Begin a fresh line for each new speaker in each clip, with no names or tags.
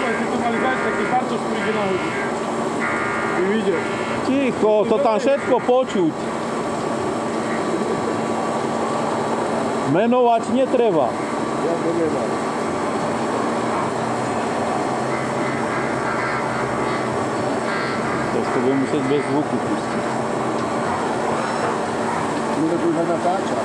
Počúvaj, ty to mali dať, taký barčos príde na hodinu. Ty vidieš.
Ticho, to tam všetko počuť. Menovať netreba.
Ja to nemám.
To budem musieť bez zvuku pustiť.
Mne to už natáča.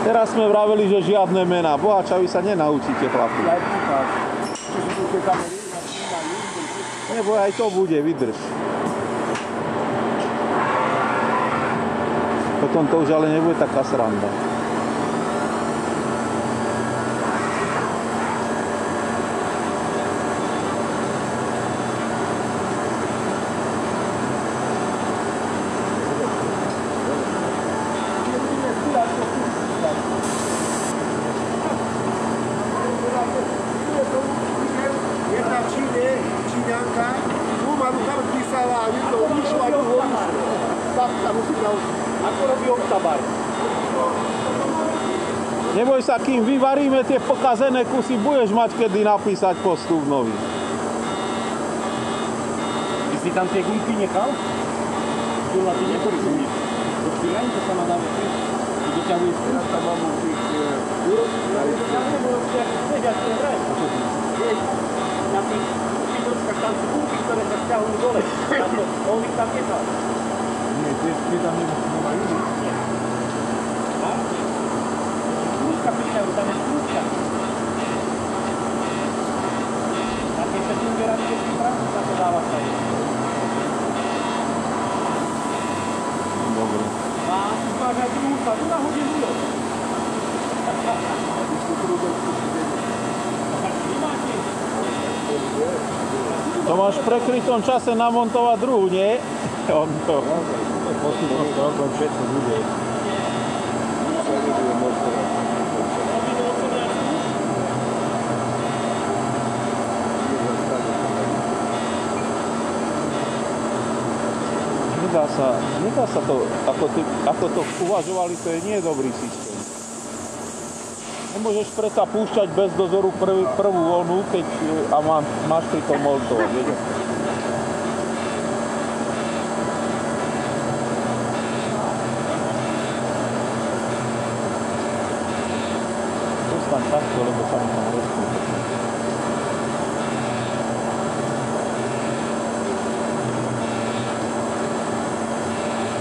Teraz sme vraveli, že žiadne mená. Bohača, vy sa nenaučíte, chlapi.
Ja pýtam. Čo sú tu tie kamery?
Neboj, aj to bude, vydrž. Potom to už ale nebude taká sranda.
Ako robí Oktabar?
Neboj sa, kým vyvaríme tie pokazené kusy, budeš mať kedy napísať postup nový.
Ty si tam tie gumky nechal? Kurva, ty neporozumíš. To chvíľaň, to sa nadáva. Ty doťahuješ tu?
Ja tam mám u tých
Ale to tam nebolo, jak chceš, ja chcem hrať. Vieš, na tých špičočkách tam sú gumky, ktoré sa vzťahujú dole. On ich tam nechal.
Nie, tie tam nemajú.
Nie. A? Skúška prišľajú, tam je skúška. A keď sa tým vyráš, keď si prácu, sa to dáva sa.
Dobre.
A tu máš aj druhú sa, tu nahodí ľuďom.
To máš v prekrytom čase namontovať druhú, nie? On to.
Postupom krokom všetko bude. Nedá sa to, ako to uvažovali, to je nie dobrý systém.
Nemôžeš predsa púšťať bez dozoru prvú vlnu, keď máš pri tom montovať, vieš? Zostaň takto, lebo sa mi tam rozpúšťa.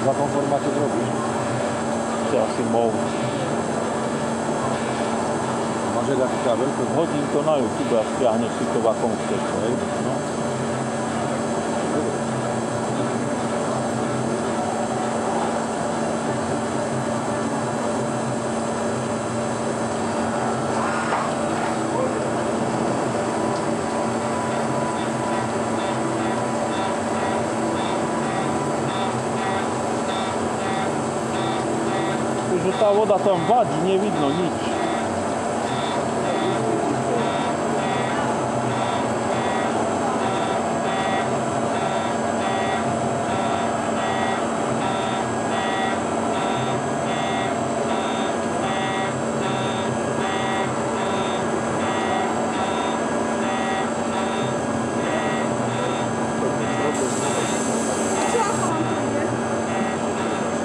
V akom formáte to robíš?
To je asi mov.
Máš aj taký kábel?
Hodím to na YouTube a stiahneš si to v akom chceš, hej? No. Že tá voda tam vadí, nevidno nič.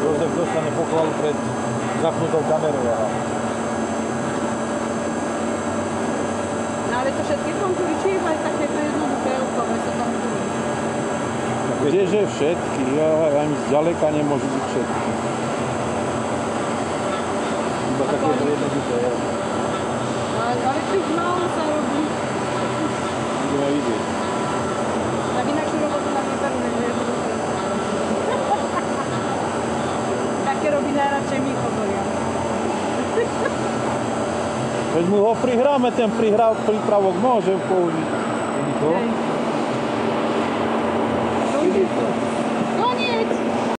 Jozef dostane pochvalu pred zapnutou kamerou.
No ale to všetky kontúry, či iba aj takéto jednoduché okové sa tam budú?
Kdeže všetky? Ani zďaleka nemôžu byť všetky.
Iba také jednoduché.
Ale tých málo sa robí.
Budeme vidieť.
Tak inakšiu robotu nám neberú, že jednoduché. Také robí najradšej my chodoria.
Veď mu ho prihráme, ten prípravok môžem použiť.
Hej.